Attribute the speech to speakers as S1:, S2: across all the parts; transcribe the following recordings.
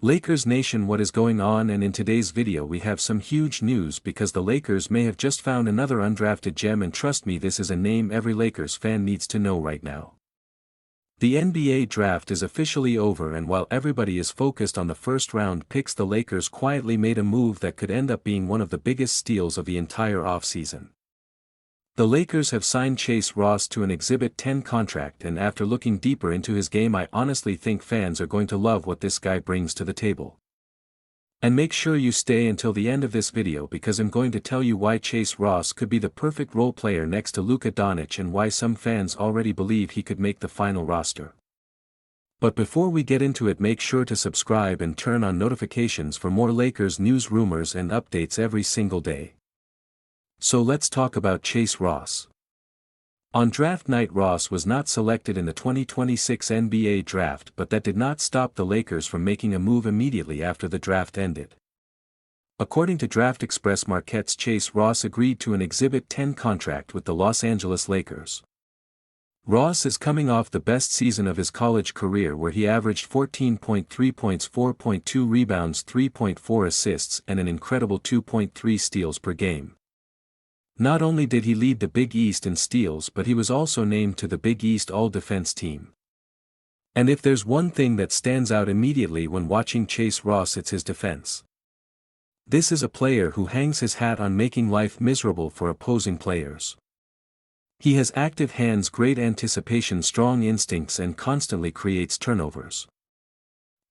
S1: Lakers Nation, what is going on? And in today's video we have some huge news because the Lakers may have just found another undrafted gem, and trust me, this is a name every Lakers fan needs to know right now. The NBA draft is officially over, and while everybody is focused on the first round picks, the Lakers quietly made a move that could end up being one of the biggest steals of the entire offseason. The Lakers have signed Chase Ross to an Exhibit 10 contract, and after looking deeper into his game, I honestly think fans are going to love what this guy brings to the table. And make sure you stay until the end of this video because I'm going to tell you why Chase Ross could be the perfect role player next to Luca Donic and why some fans already believe he could make the final roster. But before we get into it, make sure to subscribe and turn on notifications for more Lakers news, rumors and updates every single day. So let's talk about Chase Ross. On draft night, Ross was not selected in the 2026 NBA draft, but that did not stop the Lakers from making a move immediately after the draft ended. According to Draft Express, Marquette's Chase Ross agreed to an Exhibit 10 contract with the Los Angeles Lakers. Ross is coming off the best season of his college career, where he averaged 14.3 points, 4.2 rebounds, 3.4 assists and an incredible 2.3 steals per game. Not only did he lead the Big East in steals, but he was also named to the Big East All-Defense team. And if there's one thing that stands out immediately when watching Chase Ross, it's his defense. This is a player who hangs his hat on making life miserable for opposing players. He has active hands, great anticipation, strong instincts and constantly creates turnovers.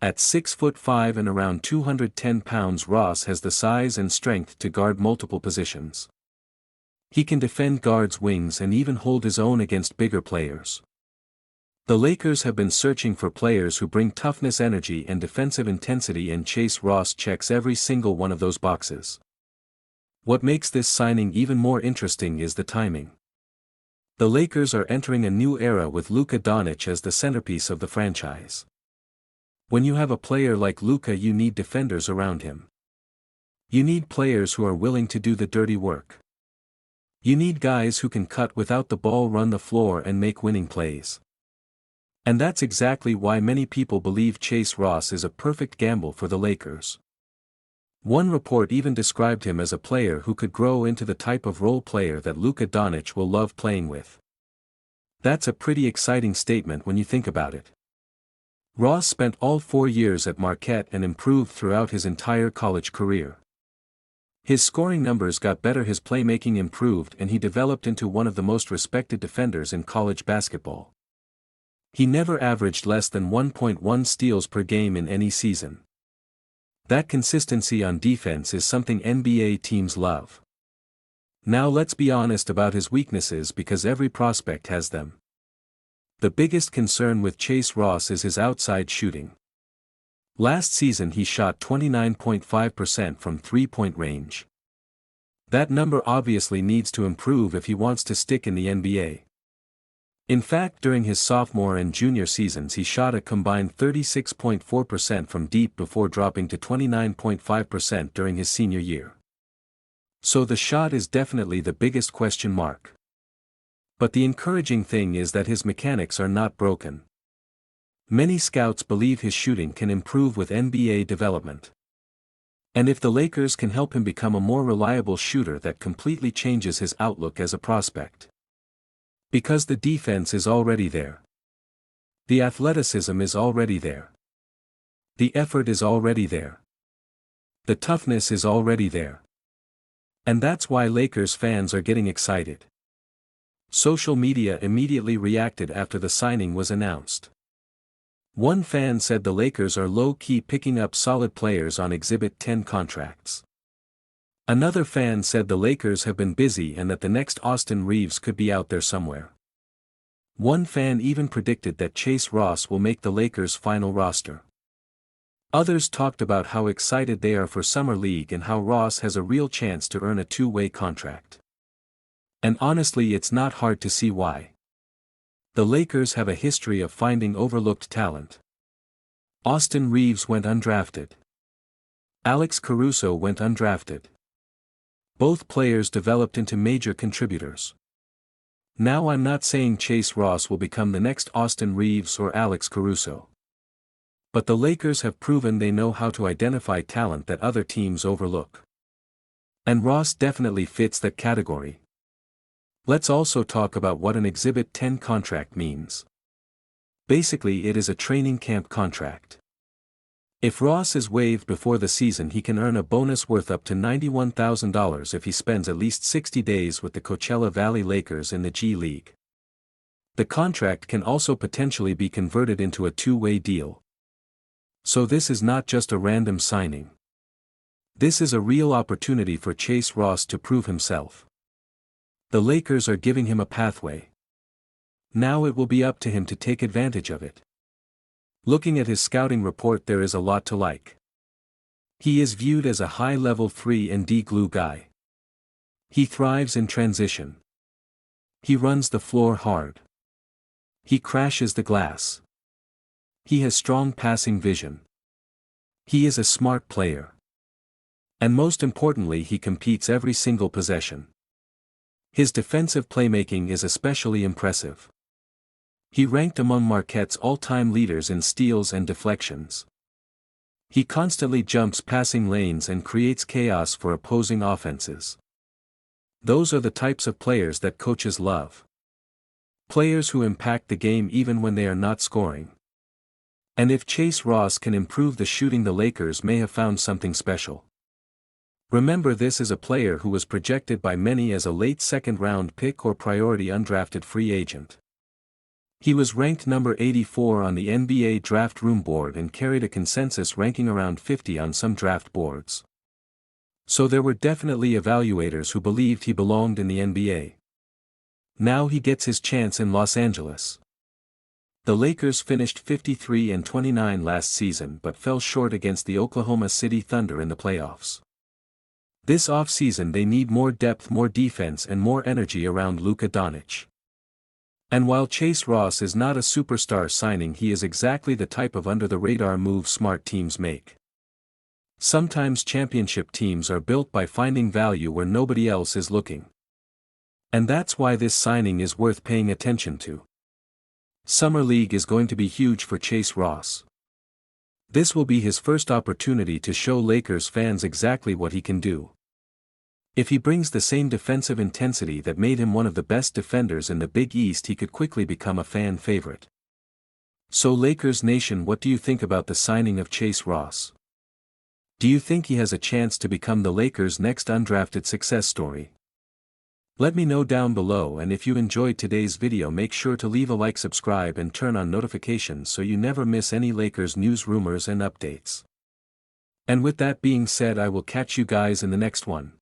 S1: At 6'5" and around 210 pounds, Ross has the size and strength to guard multiple positions. He can defend guards, wings and even hold his own against bigger players. The Lakers have been searching for players who bring toughness, energy and defensive intensity, and Chase Ross checks every single one of those boxes. What makes this signing even more interesting is the timing. The Lakers are entering a new era with Luca Donic as the centerpiece of the franchise. When you have a player like Luca, you need defenders around him. You need players who are willing to do the dirty work. You need guys who can cut without the ball, run the floor and make winning plays. And that's exactly why many people believe Chase Ross is a perfect gamble for the Lakers. One report even described him as a player who could grow into the type of role player that Luca Donic will love playing with. That's a pretty exciting statement when you think about it. Ross spent all 4 years at Marquette and improved throughout his entire college career. His scoring numbers got better, his playmaking improved, and he developed into one of the most respected defenders in college basketball. He never averaged less than 1.1 steals per game in any season. That consistency on defense is something NBA teams love. Now let's be honest about his weaknesses, because every prospect has them. The biggest concern with Chase Ross is his outside shooting. Last season he shot 29.5% from three-point range. That number obviously needs to improve if he wants to stick in the NBA. In fact, during his sophomore and junior seasons he shot a combined 36.4% from deep before dropping to 29.5% during his senior year. So the shot is definitely the biggest question mark. But the encouraging thing is that his mechanics are not broken. Many scouts believe his shooting can improve with NBA development. And if the Lakers can help him become a more reliable shooter, that completely changes his outlook as a prospect. Because the defense is already there. The athleticism is already there. The effort is already there. The toughness is already there. And that's why Lakers fans are getting excited. Social media immediately reacted after the signing was announced. One fan said the Lakers are low-key picking up solid players on Exhibit 10 contracts. Another fan said the Lakers have been busy and that the next Austin Reeves could be out there somewhere. One fan even predicted that Chase Ross will make the Lakers' final roster. Others talked about how excited they are for Summer League and how Ross has a real chance to earn a two-way contract. And honestly, it's not hard to see why. The Lakers have a history of finding overlooked talent. Austin Reeves went undrafted. Alex Caruso went undrafted. Both players developed into major contributors. Now I'm not saying Chase Ross will become the next Austin Reeves or Alex Caruso. But the Lakers have proven they know how to identify talent that other teams overlook. And Ross definitely fits that category. Let's also talk about what an Exhibit 10 contract means. Basically, it is a training camp contract. If Ross is waived before the season, he can earn a bonus worth up to $91,000 if he spends at least 60 days with the Coachella Valley Lakers in the G League. The contract can also potentially be converted into a two-way deal. So this is not just a random signing. This is a real opportunity for Chase Ross to prove himself. The Lakers are giving him a pathway. Now it will be up to him to take advantage of it. Looking at his scouting report, there is a lot to like. He is viewed as a high-level 3-and-D glue guy. He thrives in transition. He runs the floor hard. He crashes the glass. He has strong passing vision. He is a smart player. And most importantly, he competes every single possession. His defensive playmaking is especially impressive. He ranked among Marquette's all-time leaders in steals and deflections. He constantly jumps passing lanes and creates chaos for opposing offenses. Those are the types of players that coaches love. Players who impact the game even when they are not scoring. And if Chase Ross can improve the shooting, the Lakers may have found something special. Remember, this is a player who was projected by many as a late second-round pick or priority undrafted free agent. He was ranked number 84 on the NBA Draft Room board and carried a consensus ranking around 50 on some draft boards. So there were definitely evaluators who believed he belonged in the NBA. Now he gets his chance in Los Angeles. The Lakers finished 53-29 last season but fell short against the Oklahoma City Thunder in the playoffs. This offseason they need more depth, more defense and more energy around Luca Donic. And while Chase Ross is not a superstar signing, he is exactly the type of under-the-radar move smart teams make. Sometimes championship teams are built by finding value where nobody else is looking. And that's why this signing is worth paying attention to. Summer League is going to be huge for Chase Ross. This will be his first opportunity to show Lakers fans exactly what he can do. If he brings the same defensive intensity that made him one of the best defenders in the Big East, he could quickly become a fan favorite. So Lakers Nation, what do you think about the signing of Chase Ross? Do you think he has a chance to become the Lakers' next undrafted success story? Let me know down below, and if you enjoyed today's video, make sure to leave a like, subscribe and turn on notifications so you never miss any Lakers news, rumors and updates. And with that being said, I will catch you guys in the next one.